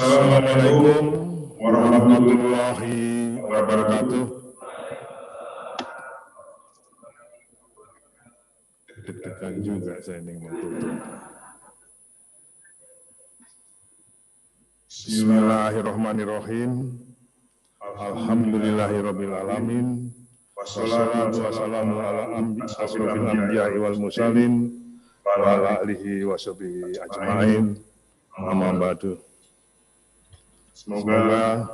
Assalamualaikum warahmatullahi wabarakatuh. Deg-degan juga saya ini mau tutup. Bismillahirrahmanirrahim. Alhamdulillahirabbil alamin. Wassalatu wassalamu ala asyrofil anbiya'i wal mursalin wa ala alihi washabihi ajmain. Amma ba'du. Semoga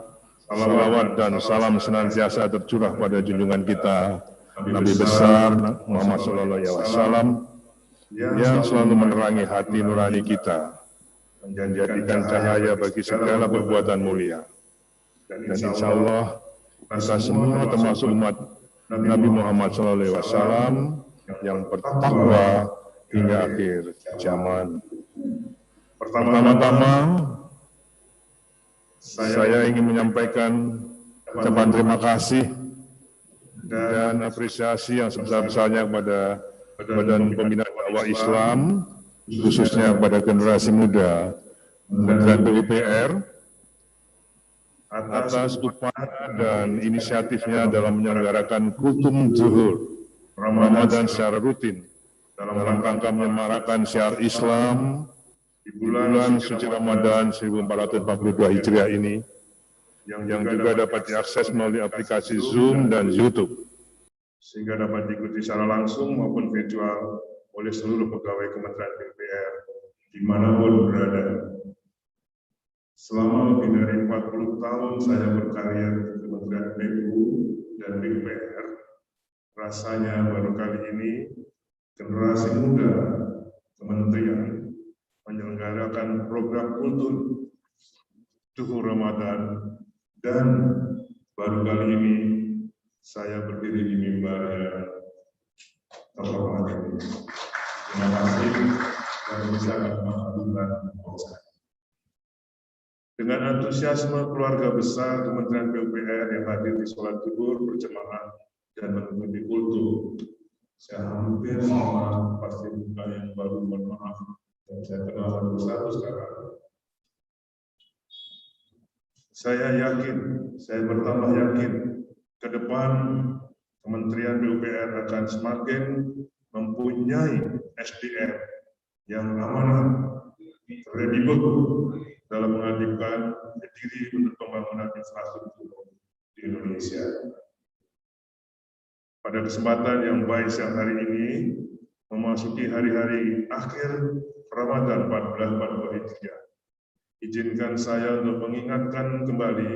salawat dan salam senantiasa tercurah pada junjungan kita Nabi besar Muhammad Sallallahu Alaihi Wasallam yang selalu menerangi hati nurani kita dan menjadikan cahaya bagi segala perbuatan mulia. Dan insya Allah kita semua termasuk umat Nabi Muhammad Sallallahu Alaihi Wasallam yang bertakwa hingga akhir zaman. Pertama-tama saya ingin menyampaikan ucapan terima kasih dan apresiasi yang sebesar-besarnya kepada Badan Pembinaan Dakwah Islam, khususnya kepada generasi muda dan PUPR atas upaya dan inisiatifnya dalam menyelenggarakan kultum zuhur Ramadan secara rutin dalam rangka menyemarakan syiar Islam di bulan suci Ramadan 1442 Hijriah ini, yang juga dapat diakses melalui aplikasi Zoom dan YouTube, sehingga dapat diikuti secara langsung maupun virtual oleh seluruh pegawai Kementerian PUPR dimanapun berada. Selama lebih dari 40 tahun saya berkarya di Kementerian PU dan PUPR, rasanya baru kali ini generasi muda Kementerian menyelenggarakan program kultum zuhur Ramadan, dan baru kali ini saya berdiri di mimbar yang terhormat ini. Terima kasih dan sangat mengagumkan saya. Dengan antusiasme keluarga besar Kementerian PUPR yang hadir di sholat zuhur berjamaah dan mengikuti kultum, saya hampir sama pasti bukan yang baru, mohon maaf, dan saya kenal satu-satu sekarang. Saya bertambah yakin ke depan Kementerian PUPR akan semakin mempunyai SDM yang amanah, kredibel dalam menghadirkan diri untuk pembangunan infrastruktur di Indonesia. Pada kesempatan yang baik siang hari ini, memasuki hari-hari akhir Ramadan 1442 Hijriah, izinkan saya untuk mengingatkan kembali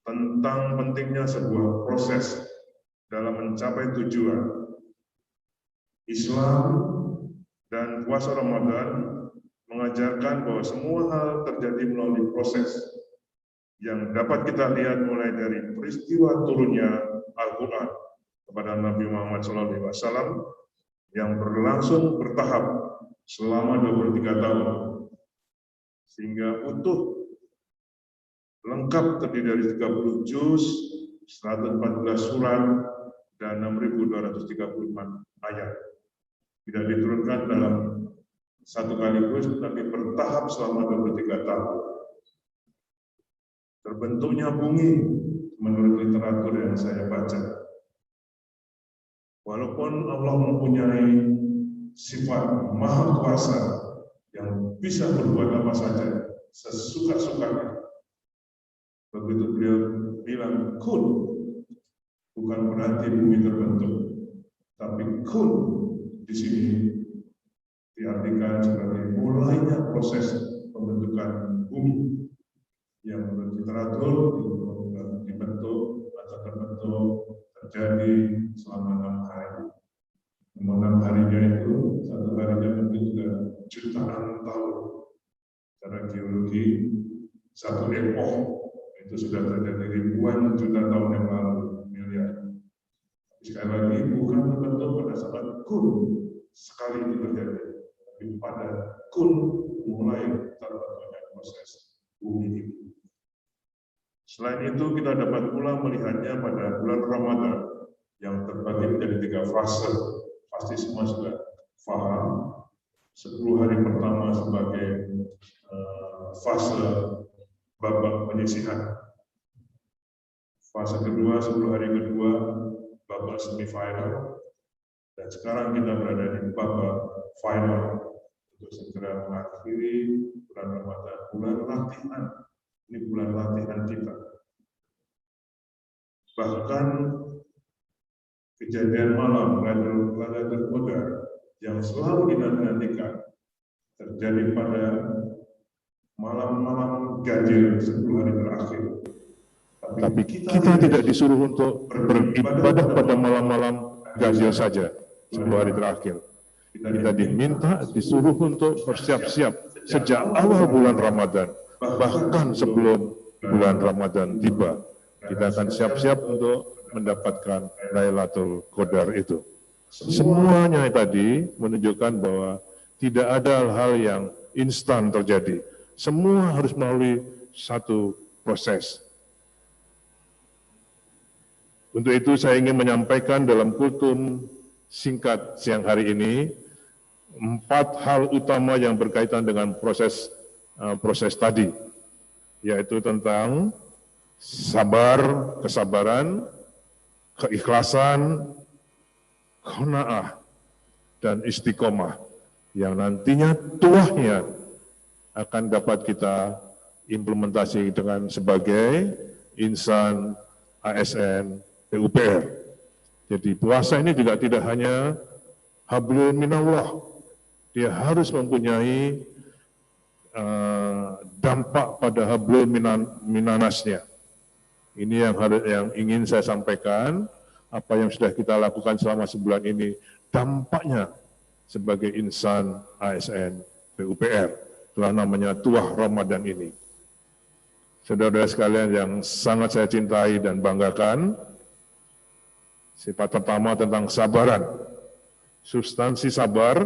tentang pentingnya sebuah proses dalam mencapai tujuan. Islam dan puasa Ramadan mengajarkan bahwa semua hal terjadi melalui proses yang dapat kita lihat mulai dari peristiwa turunnya Al-Quran kepada Nabi Muhammad SAW yang berlangsung bertahap selama 23 tahun, sehingga utuh lengkap terdiri dari 30 juz, 114 surat, dan 6.234 ayat. Tidak diturunkan dalam satu kaligus, tapi bertahap selama 23 tahun. Terbentuknya bumi menurut literatur yang saya baca. Walaupun Allah mempunyai sifat maha kuasa yang bisa berbuat apa saja sesuka-sukanya, begitu beliau bilang kun, bukan berarti bumi terbentuk, tapi kun di sini diartikan sebagai mulainya proses pembentukan bumi yang menurut literatur dibentuk atau terbentuk terjadi selama 6 hari. 6 harinya itu, satu harinya mungkin juga jutaan tahun. Secara geologi, satu epoch itu sudah terjadi ribuan juta tahun yang lalu, miliar. Sekali lagi, bukan terbentuk pada saat kun sekali itu terjadi, tapi pada kun mulai terbentuknya proses bumi ini. Selain itu, kita dapat pula melihatnya pada bulan Ramadan yang terbagi menjadi 3 fase. Pasti semua sudah paham. 10 hari pertama sebagai fase babak penyisihan. Fase kedua, 10 hari kedua, babak semifinal, dan sekarang kita berada di babak final untuk segera mengakhiri bulan Ramadan, bulan latihan. Ini bulan latihan kita. Bahkan kejadian malam Lailatul Qadar yang selalu dinantikan terjadi pada malam-malam ganjil 10 hari terakhir. Tapi kita tidak disuruh untuk beribadah pada malam-malam ganjil saja 10 hari terakhir. Kita disuruh untuk bersiap-siap sejak awal bulan Ramadan, bahkan sebelum bulan Ramadan tiba. Kita akan siap-siap untuk mendapatkan Lailatul Qadar itu. Semuanya tadi menunjukkan bahwa tidak ada hal yang instan terjadi. Semua harus melalui satu proses. Untuk itu saya ingin menyampaikan dalam kultum singkat siang hari ini 4 hal utama yang berkaitan dengan proses tadi, yaitu tentang sabar, kesabaran, keikhlasan, qanaah, dan istiqomah yang nantinya tuahnya akan dapat kita implementasi dengan sebagai insan ASN PUPR. Jadi puasa ini juga tidak hanya hablum minallah, dia harus mempunyai dampak pada hablum minanasnya. Ini yang ingin saya sampaikan, apa yang sudah kita lakukan selama sebulan ini, dampaknya sebagai insan ASN PUPR, telah namanya tuah Ramadan ini. Saudara-saudara sekalian yang sangat saya cintai dan banggakan, sifat pertama tentang sabaran. Substansi sabar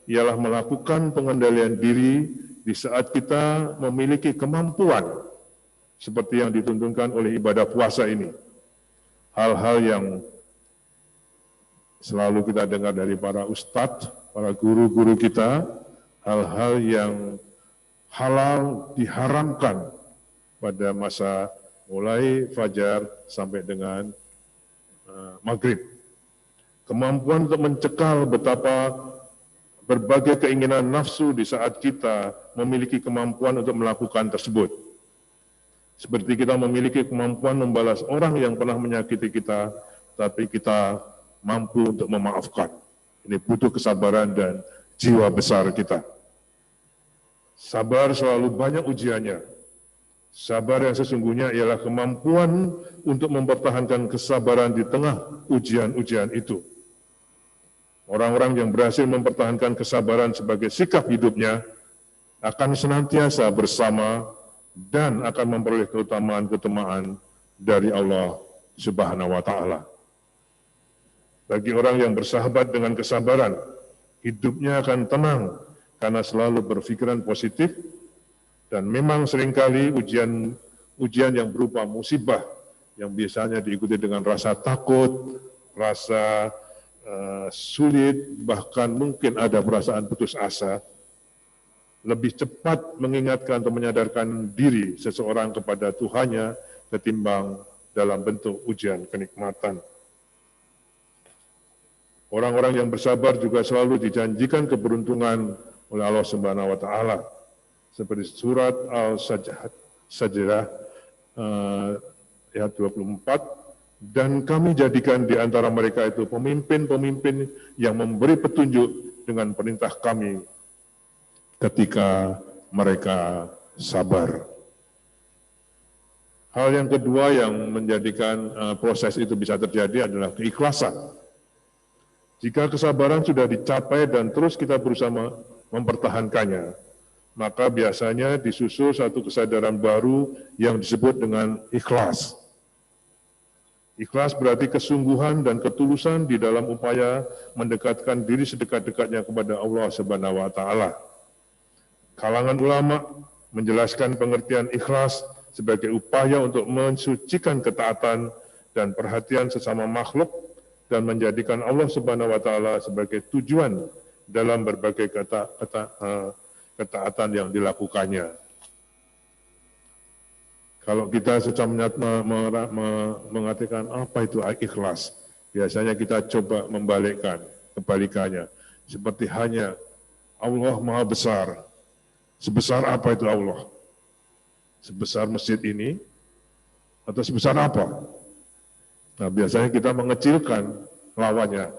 ialah melakukan pengendalian diri di saat kita memiliki kemampuan seperti yang dituntunkan oleh ibadah puasa ini. Hal-hal yang selalu kita dengar dari para ustadz, para guru-guru kita, hal-hal yang halal diharamkan pada masa mulai fajar sampai dengan maghrib. Kemampuan untuk mencekal betapa berbagai keinginan nafsu di saat kita memiliki kemampuan untuk melakukan tersebut. Seperti kita memiliki kemampuan membalas orang yang pernah menyakiti kita, tapi kita mampu untuk memaafkan. Ini butuh kesabaran dan jiwa besar kita. Sabar selalu banyak ujiannya. Sabar yang sesungguhnya ialah kemampuan untuk mempertahankan kesabaran di tengah ujian-ujian itu. Orang-orang yang berhasil mempertahankan kesabaran sebagai sikap hidupnya akan senantiasa bersama dan akan memperoleh keutamaan-keutamaan dari Allah Subhanahu wa Ta'ala. Bagi orang yang bersahabat dengan kesabaran, hidupnya akan tenang karena selalu berpikiran positif, dan memang seringkali ujian yang berupa musibah yang biasanya diikuti dengan rasa takut, rasa sulit, bahkan mungkin ada perasaan putus asa, lebih cepat mengingatkan atau menyadarkan diri seseorang kepada Tuhannya ketimbang dalam bentuk ujian kenikmatan. Orang-orang yang bersabar juga selalu dijanjikan keberuntungan oleh Allah Subhanahu wa Ta'ala. Seperti surat Al-Sajdah ayat 24, dan kami jadikan di antara mereka itu pemimpin-pemimpin yang memberi petunjuk dengan perintah kami ketika mereka sabar. Hal yang kedua yang menjadikan proses itu bisa terjadi adalah keikhlasan. Jika kesabaran sudah dicapai dan terus kita berusaha mempertahankannya, maka biasanya disusul satu kesadaran baru yang disebut dengan ikhlas. Ikhlas berarti kesungguhan dan ketulusan di dalam upaya mendekatkan diri sedekat-dekatnya kepada Allah Subhanahu wa Ta'ala. Kalangan ulama menjelaskan pengertian ikhlas sebagai upaya untuk mensucikan ketaatan dan perhatian sesama makhluk dan menjadikan Allah Subhanahu wa Ta'ala sebagai tujuan dalam berbagai ketaatan yang dilakukannya. Kalau kita sudah mengatakan apa itu ikhlas, biasanya kita coba kebalikannya. Seperti hanya Allah Maha Besar. Sebesar apa itu Allah? Sebesar masjid ini? Atau sebesar apa? Nah, biasanya kita mengecilkan lawannya.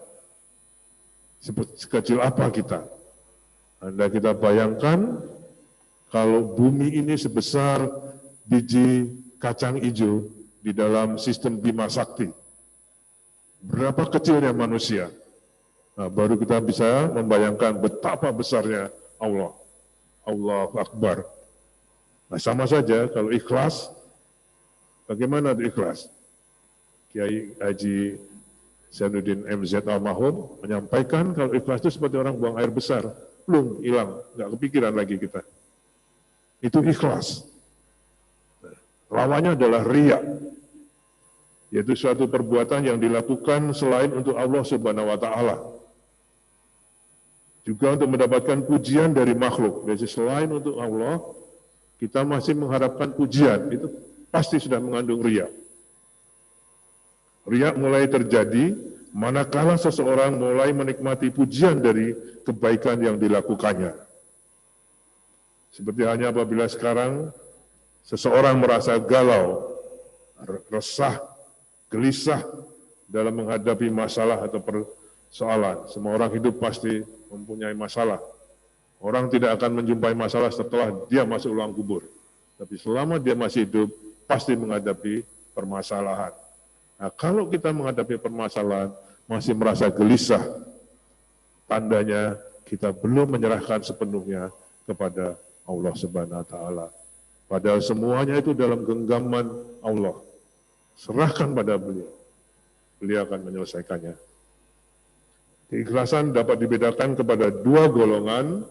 Sekecil apa kita? Anda kita bayangkan kalau bumi ini sebesar biji kacang hijau di dalam sistem Bima Sakti. Berapa kecilnya manusia? Nah, baru kita bisa membayangkan betapa besarnya Allah. Allahu Akbar. Nah, sama saja kalau ikhlas, bagaimana itu ikhlas? Kiai Haji Zainuddin MZ Almarhum menyampaikan kalau ikhlas itu seperti orang buang air besar, belum hilang, nggak kepikiran lagi kita. Itu ikhlas. Lawannya adalah riya, yaitu suatu perbuatan yang dilakukan selain untuk Allah Subhanahu wa Ta'ala. Juga untuk mendapatkan pujian dari makhluk. Jadi selain untuk Allah, kita masih mengharapkan pujian. Itu pasti sudah mengandung riya. Riya mulai terjadi manakala seseorang mulai menikmati pujian dari kebaikan yang dilakukannya. Seperti hanya apabila sekarang seseorang merasa galau, resah, gelisah dalam menghadapi masalah atau persoalan. Semua orang hidup pasti mempunyai masalah. Orang tidak akan menjumpai masalah setelah dia masuk ruang kubur. Tapi selama dia masih hidup, pasti menghadapi permasalahan. Nah, kalau kita menghadapi permasalahan, masih merasa gelisah, tandanya kita belum menyerahkan sepenuhnya kepada Allah Subhanahu wa Ta'ala. Padahal semuanya itu dalam genggaman Allah. Serahkan pada beliau. Beliau akan menyelesaikannya. Keikhlasan dapat dibedakan kepada dua golongan,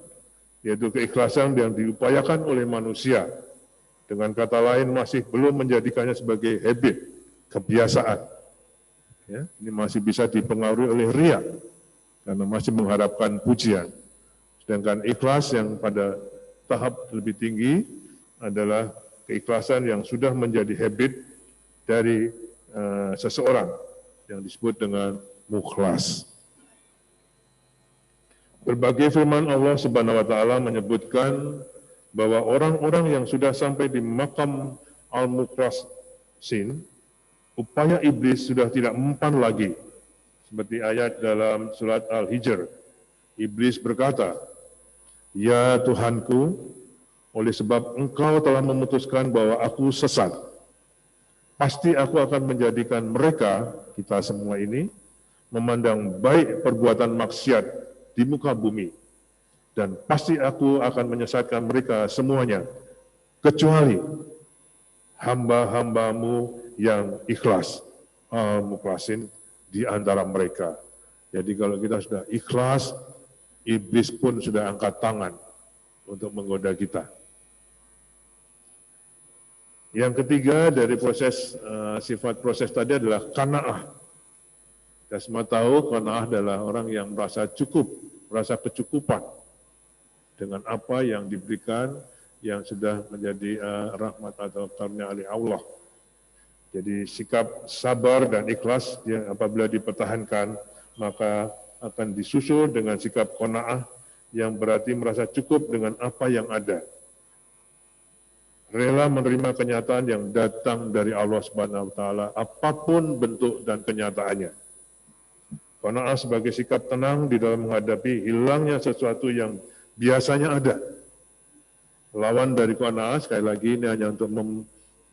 yaitu keikhlasan yang diupayakan oleh manusia. Dengan kata lain masih belum menjadikannya sebagai habit, kebiasaan. Ya, ini masih bisa dipengaruhi oleh riya, karena masih mengharapkan pujian. Sedangkan ikhlas yang pada tahap lebih tinggi adalah keikhlasan yang sudah menjadi habit dari seseorang, yang disebut dengan mukhlas. Berbagai firman Allah Subhanahu wa Ta'ala menyebutkan bahwa orang-orang yang sudah sampai di makam al-mukhlasin, upaya iblis sudah tidak mempan lagi. Seperti ayat dalam surat Al-Hijr, iblis berkata, "Ya Tuhanku, oleh sebab Engkau telah memutuskan bahwa aku sesat, pasti aku akan menjadikan mereka, kita semua ini, memandang baik perbuatan maksiat di muka bumi, dan pasti aku akan menyesatkan mereka semuanya, kecuali hamba-hambamu yang ikhlas, al-mukhlasin di antara mereka." Jadi kalau kita sudah ikhlas, iblis pun sudah angkat tangan untuk menggoda kita. Yang ketiga dari sifat proses tadi adalah qanaah. Kita semua tahu qanaah adalah orang yang merasa cukup, merasa kecukupan dengan apa yang diberikan, yang sudah menjadi rahmat atau karunia dari Allah. Jadi sikap sabar dan ikhlas yang apabila dipertahankan, maka akan disusul dengan sikap qanaah yang berarti merasa cukup dengan apa yang ada. Rela menerima kenyataan yang datang dari Allah Subhanahu wa Ta'ala, apapun bentuk dan kenyataannya. Qanaah sebagai sikap tenang di dalam menghadapi hilangnya sesuatu yang biasanya ada. Lawan dari qanaah, sekali lagi ini hanya untuk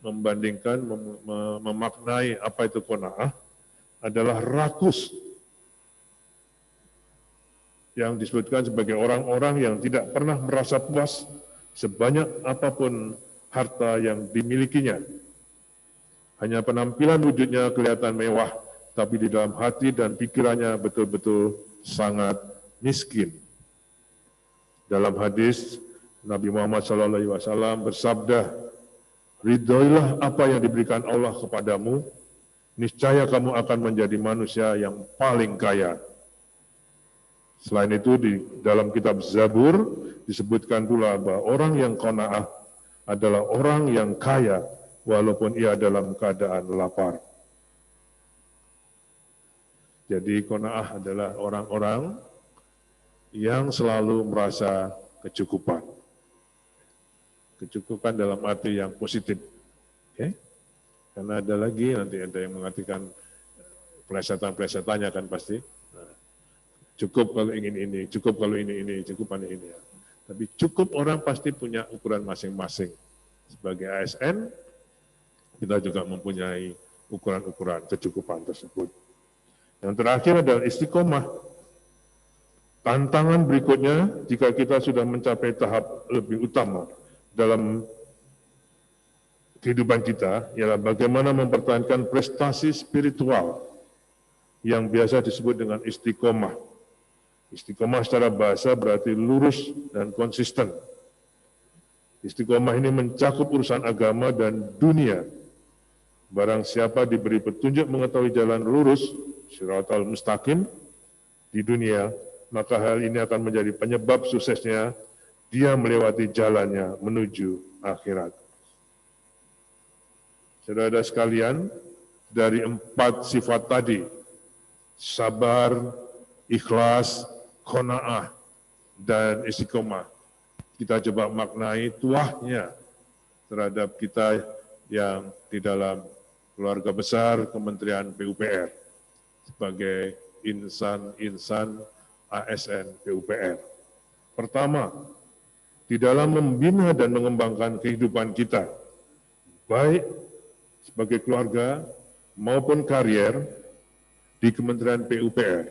membandingkan, memaknai apa itu qanaah, adalah rakus. Yang disebutkan sebagai orang-orang yang tidak pernah merasa puas sebanyak apapun harta yang dimilikinya. Hanya penampilan wujudnya kelihatan mewah, tapi di dalam hati dan pikirannya betul-betul sangat miskin. Dalam hadis, Nabi Muhammad SAW bersabda, "Ridhoilah apa yang diberikan Allah kepadamu, niscaya kamu akan menjadi manusia yang paling kaya." Selain itu, di dalam kitab Zabur disebutkan pula bahwa orang yang qanaah adalah orang yang kaya walaupun ia dalam keadaan lapar. Jadi qanaah adalah orang-orang yang selalu merasa kecukupan. Kecukupan dalam arti yang positif. Okay? Karena ada lagi, nanti ada yang mengartikan plesetan-plesetannya kan pasti. Nah, cukup kalau ingin ini, cukup kalau ini, cukup ini. Tapi cukup orang pasti punya ukuran masing-masing. Sebagai ASN, kita juga mempunyai ukuran-ukuran kecukupan tersebut. Yang terakhir adalah istiqomah. Tantangan berikutnya, jika kita sudah mencapai tahap lebih utama dalam kehidupan kita, ialah bagaimana mempertahankan prestasi spiritual yang biasa disebut dengan istiqomah. Istiqomah secara bahasa berarti lurus dan konsisten. Istiqomah ini mencakup urusan agama dan dunia. Barang siapa diberi petunjuk mengetahui jalan lurus, Shiratal Mustaqim, di dunia, maka hal ini akan menjadi penyebab suksesnya dia melewati jalannya menuju akhirat. Saudara sekalian, dari 4 sifat tadi, sabar, ikhlas, qanaah, dan istiqomah, kita coba maknai tuahnya terhadap kita yang di dalam keluarga besar Kementerian PUPR sebagai insan-insan ASN PUPR. Pertama, di dalam membina dan mengembangkan kehidupan kita, baik sebagai keluarga maupun karier di Kementerian PUPR,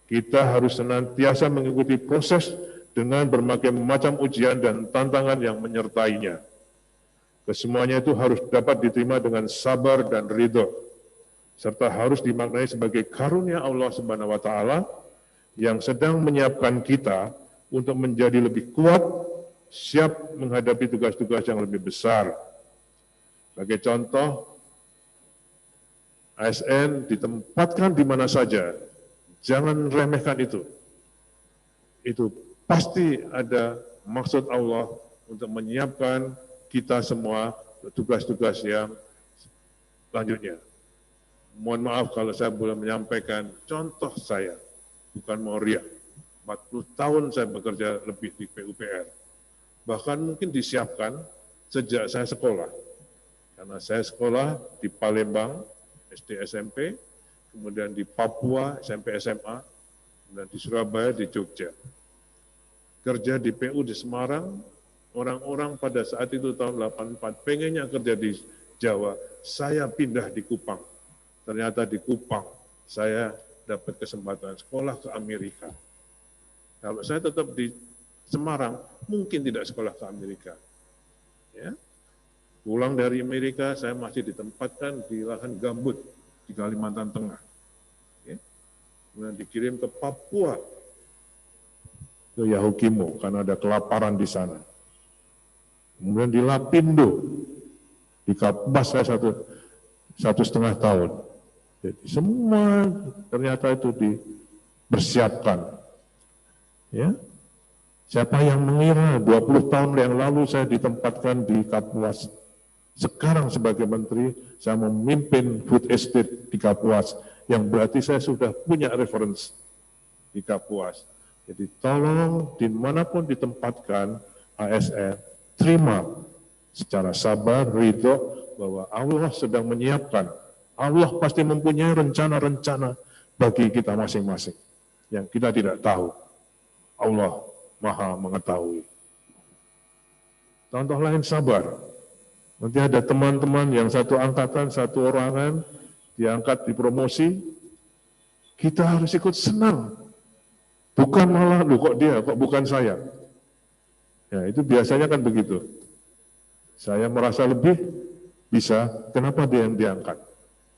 kita harus senantiasa mengikuti proses dengan berbagai macam ujian dan tantangan yang menyertainya. Kesemuanya itu harus dapat diterima dengan sabar dan ridho, serta harus dimaknai sebagai karunia Allah Subhanahu wa Ta'ala yang sedang menyiapkan kita untuk menjadi lebih kuat, siap menghadapi tugas-tugas yang lebih besar. Sebagai contoh, ASN ditempatkan di mana saja, jangan remehkan itu. Itu pasti ada maksud Allah untuk menyiapkan kita semua tugas-tugas yang selanjutnya. Mohon maaf kalau saya belum menyampaikan contoh saya, bukan mau riak. 40 tahun saya bekerja lebih di PUPR. Bahkan mungkin disiapkan sejak saya sekolah. Karena saya sekolah di Palembang, SD SMP, kemudian di Papua, SMP SMA, dan di Surabaya, di Jogja. Kerja di PU di Semarang, orang-orang pada saat itu tahun 84 pengennya kerja di Jawa, saya pindah di Kupang. Ternyata di Kupang saya dapat kesempatan sekolah ke Amerika. Kalau saya tetap di Semarang, mungkin tidak sekolah ke Amerika. Ya. Pulang dari Amerika, saya masih ditempatkan di lahan gambut di Kalimantan Tengah. Ya. Kemudian dikirim ke Papua, ke Yahukimo, karena ada kelaparan di sana. Kemudian di Lapindo, di Kapuas saya 1,5 tahun. Jadi semua ternyata itu dipersiapkan. Ya. Siapa yang mengira 20 tahun yang lalu saya ditempatkan di Kapuas. Sekarang sebagai menteri, saya memimpin food estate di Kapuas, yang berarti saya sudah punya referensi di Kapuas. Jadi tolong dimanapun ditempatkan ASN, terima secara sabar, ridho, bahwa Allah sedang menyiapkan. Allah pasti mempunyai rencana-rencana bagi kita masing-masing yang kita tidak tahu. Allah Maha mengetahui. Contoh lain sabar. Nanti ada teman-teman yang satu angkatan, satu orangan, diangkat, dipromosi, kita harus ikut senang. Bukan malah, loh kok dia, kok bukan saya. Ya itu biasanya kan begitu. Saya merasa lebih bisa, kenapa dia yang diangkat?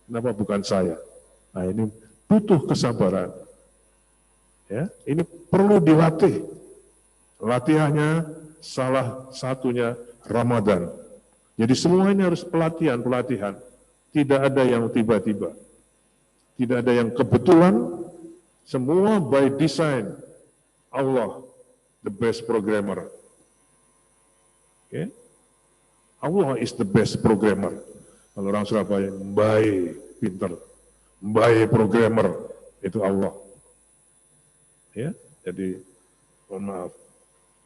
Kenapa bukan saya? Nah ini butuh kesabaran. Ya, ini perlu dilatih. Latihannya salah satunya Ramadan. Jadi semua ini harus pelatihan. Tidak ada yang tiba-tiba. Tidak ada yang kebetulan. Semua by design. Allah, the best programmer. Okay? Allah is the best programmer. Kalau orang Surabaya, baik, pinter, baik programmer, itu Allah. Ya, jadi mohon maaf.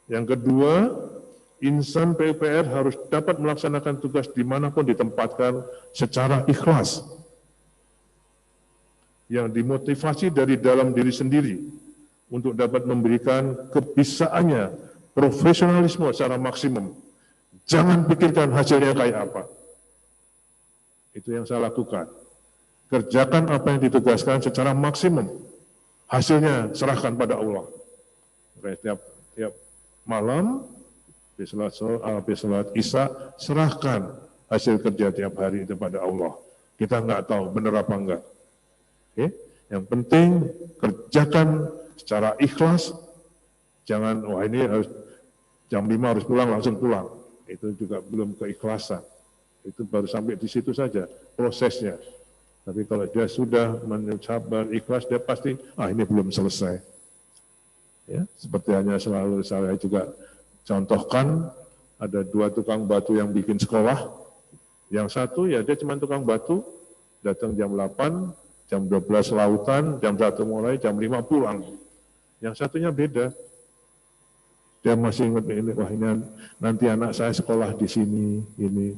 Yang kedua, insan PUPR harus dapat melaksanakan tugas dimanapun ditempatkan secara ikhlas, yang dimotivasi dari dalam diri sendiri untuk dapat memberikan kebisaannya, profesionalisme secara maksimum. Jangan pikirkan hasilnya kayak apa. Itu yang saya lakukan. Kerjakan apa yang ditugaskan secara maksimum. Hasilnya serahkan pada Allah. Tiap malam, habis sholat Isya, serahkan hasil kerja tiap hari itu pada Allah. Kita nggak tahu benar apa enggak. Oke? Yang penting kerjakan secara ikhlas. Jangan, wah ini harus jam 5 harus pulang, langsung pulang. Itu juga belum keikhlasan. Itu baru sampai di situ saja prosesnya. Tapi kalau dia sudah mencabar ikhlas, dia pasti, ini belum selesai. Ya, seperti hanya selalu saya juga contohkan, ada 2 tukang batu yang bikin sekolah. Yang satu ya dia cuma tukang batu, datang jam 8, jam 12 lautan, jam 1 mulai, jam 5 pulang. Yang satunya beda. Dia masih ingat ini, wah ini nanti anak saya sekolah di sini, ini.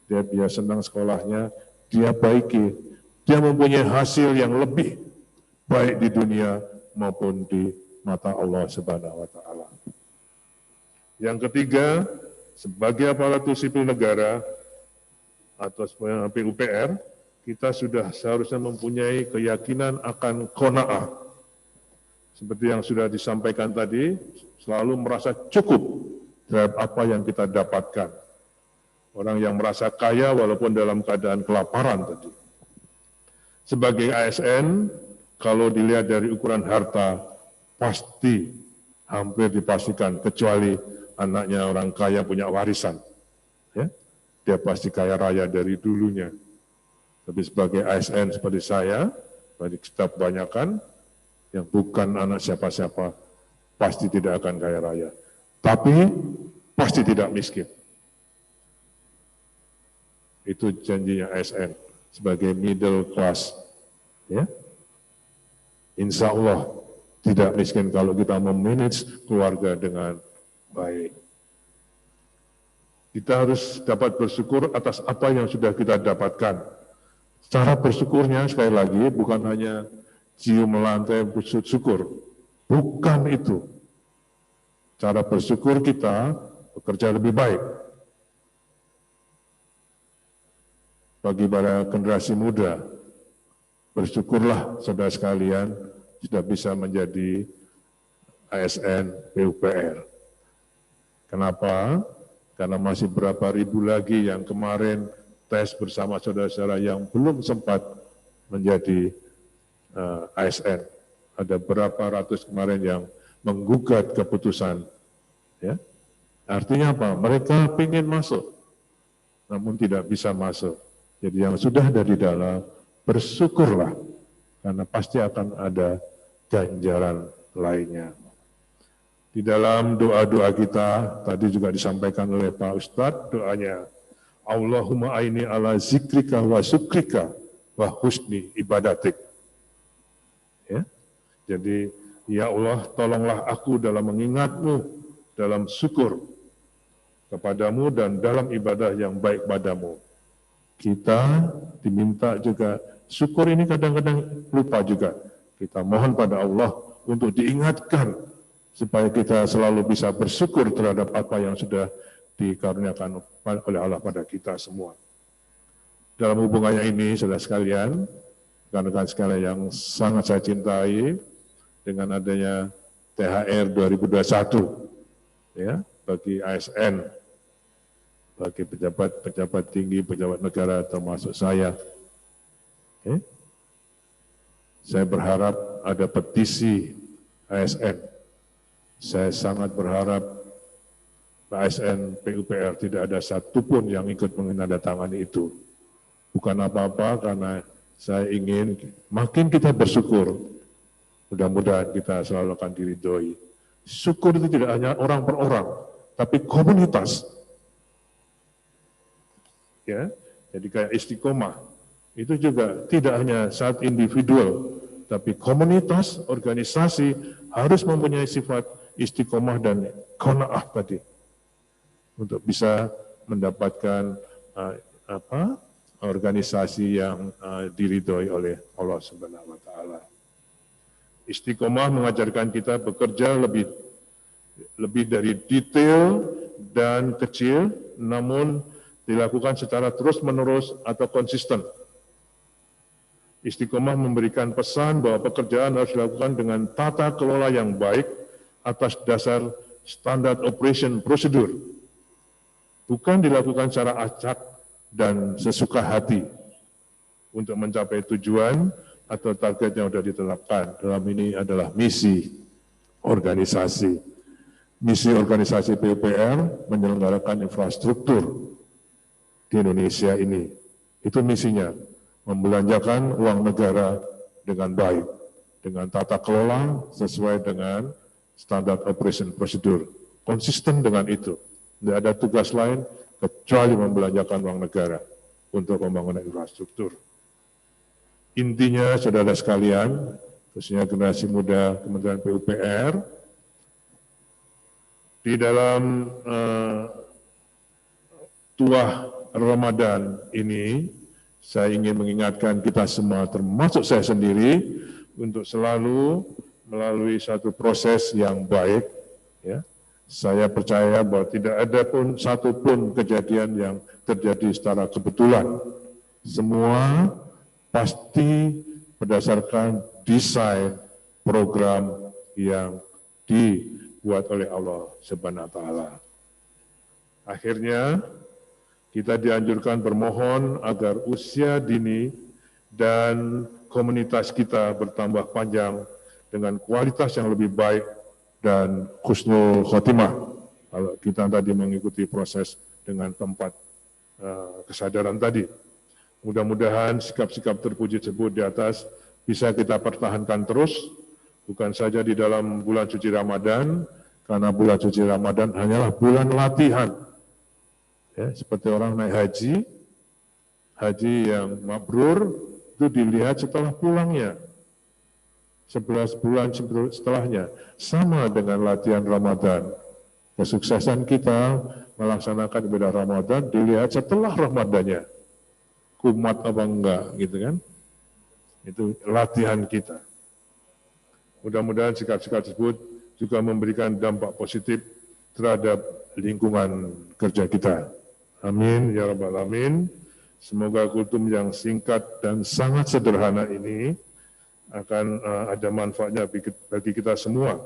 Dia senang sekolahnya, dia baiki. Dia mempunyai hasil yang lebih baik di dunia maupun di mata Allah Subhanahu wa Ta'ala. Yang ketiga, sebagai aparatur sipil negara atau PUPR, kita sudah seharusnya mempunyai keyakinan akan qanaah. Seperti yang sudah disampaikan tadi, selalu merasa cukup terhadap apa yang kita dapatkan. Orang yang merasa kaya walaupun dalam keadaan kelaparan tadi. Sebagai ASN, kalau dilihat dari ukuran harta, pasti hampir dipastikan, kecuali anaknya orang kaya punya warisan. Ya, dia pasti kaya raya dari dulunya. Tapi sebagai ASN seperti saya, seperti kita kebanyakan, yang bukan anak siapa-siapa, pasti tidak akan kaya raya. Tapi pasti tidak miskin. Itu janjinya ASN sebagai middle class. Ya, insya Allah tidak miskin kalau kita memanage keluarga dengan baik. Kita harus dapat bersyukur atas apa yang sudah kita dapatkan. Cara bersyukurnya sekali lagi bukan hanya cium lantai bersyukur, bukan itu. Cara bersyukur kita bekerja lebih baik. Bagi para generasi muda, bersyukurlah saudara sekalian sudah bisa menjadi ASN PUPR. Kenapa? Karena masih berapa ribu lagi yang kemarin tes bersama saudara-saudara yang belum sempat menjadi ASN. Ada berapa ratus kemarin yang menggugat keputusan. Ya. Artinya apa? Mereka ingin masuk, namun tidak bisa masuk. Jadi yang sudah dari dalam, bersyukurlah, karena pasti akan ada ganjaran lainnya. Di dalam doa-doa kita, tadi juga disampaikan oleh Pak Ustadz, doanya, Allahumma aini ala zikrika wa syukrika wa husni ibadatik. Ya, jadi, ya Allah, tolonglah aku dalam mengingatmu, dalam syukur kepadamu, dan dalam ibadah yang baik padamu. Kita diminta juga, syukur ini kadang-kadang lupa juga. Kita mohon pada Allah untuk diingatkan, supaya kita selalu bisa bersyukur terhadap apa yang sudah dikaruniakan oleh Allah pada kita semua. Dalam hubungannya ini, saudara sekalian, rekan-rekan sekalian yang sangat saya cintai, dengan adanya THR 2021, ya, bagi ASN, bagi pejabat-pejabat tinggi, pejabat negara, termasuk saya. Okay. Saya berharap ada petisi ASN. Saya sangat berharap ASN PUPR tidak ada satupun yang ikut menandatangani itu. Bukan apa-apa, karena saya ingin makin kita bersyukur, mudah-mudahan kita selalu akan diridhoi. Syukur itu tidak hanya orang per orang, tapi komunitas. ya. Jadi kayak istiqomah. Itu juga tidak hanya saat individual, tapi komunitas, organisasi harus mempunyai sifat istiqomah dan qanaah tadi untuk bisa mendapatkan organisasi yang diridhoi oleh Allah Subhanahu wa taala. Istiqomah mengajarkan kita bekerja lebih dari detail dan kecil, namun dilakukan secara terus-menerus atau konsisten. Istiqomah memberikan pesan bahwa pekerjaan harus dilakukan dengan tata kelola yang baik atas dasar standar operation prosedur, bukan dilakukan secara acak dan sesuka hati untuk mencapai tujuan atau target yang sudah ditetapkan. Dalam ini adalah misi organisasi. Misi organisasi PUPR menyelenggarakan infrastruktur di Indonesia ini. Itu misinya, membelanjakan uang negara dengan baik, dengan tata kelola sesuai dengan standar operation prosedur. Konsisten dengan itu. Tidak ada tugas lain kecuali membelanjakan uang negara untuk pembangunan infrastruktur. Intinya, saudara sekalian, khususnya generasi muda Kementerian PUPR, di dalam tuah Ramadan ini, saya ingin mengingatkan kita semua, termasuk saya sendiri, untuk selalu melalui satu proses yang baik. Ya. Saya percaya bahwa tidak ada pun satu pun kejadian yang terjadi secara kebetulan. Semua pasti berdasarkan desain program yang dibuat oleh Allah Subhanahu wa taala. Akhirnya kita dianjurkan bermohon agar usia dini dan komunitas kita bertambah panjang dengan kualitas yang lebih baik dan husnul khotimah. Kalau kita tadi mengikuti proses dengan tempat kesadaran tadi. Mudah-mudahan sikap-sikap terpuji tersebut di atas bisa kita pertahankan terus, bukan saja di dalam bulan suci Ramadan, karena bulan suci Ramadan hanyalah bulan latihan. Ya, seperti orang naik haji yang mabrur itu dilihat setelah pulangnya, 11 bulan setelahnya, sama dengan latihan Ramadan. Kesuksesan kita melaksanakan ibadah Ramadan dilihat setelah Ramadannya, kumat apa enggak, gitu kan? Itu latihan kita. Mudah-mudahan sikap-sikap tersebut juga memberikan dampak positif terhadap lingkungan kerja kita. Amin, ya rabbal alamin. Semoga kultum yang singkat dan sangat sederhana ini akan ada manfaatnya bagi kita semua.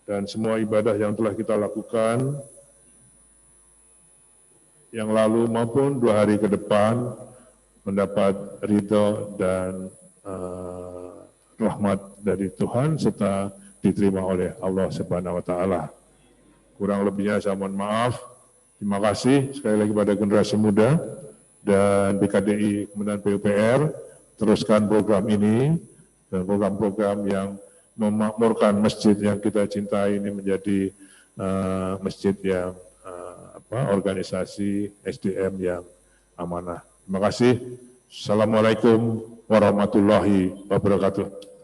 Dan semua ibadah yang telah kita lakukan yang lalu maupun 2 hari ke depan mendapat ridho dan rahmat dari Tuhan serta diterima oleh Allah Subhanahu wa taala. Kurang lebihnya saya mohon maaf. Terima kasih sekali lagi pada generasi muda dan BKDI Kementerian PUPR, teruskan program ini dan program-program yang memakmurkan masjid yang kita cintai ini menjadi masjid yang organisasi SDM yang amanah. Terima kasih. Assalamualaikum warahmatullahi wabarakatuh.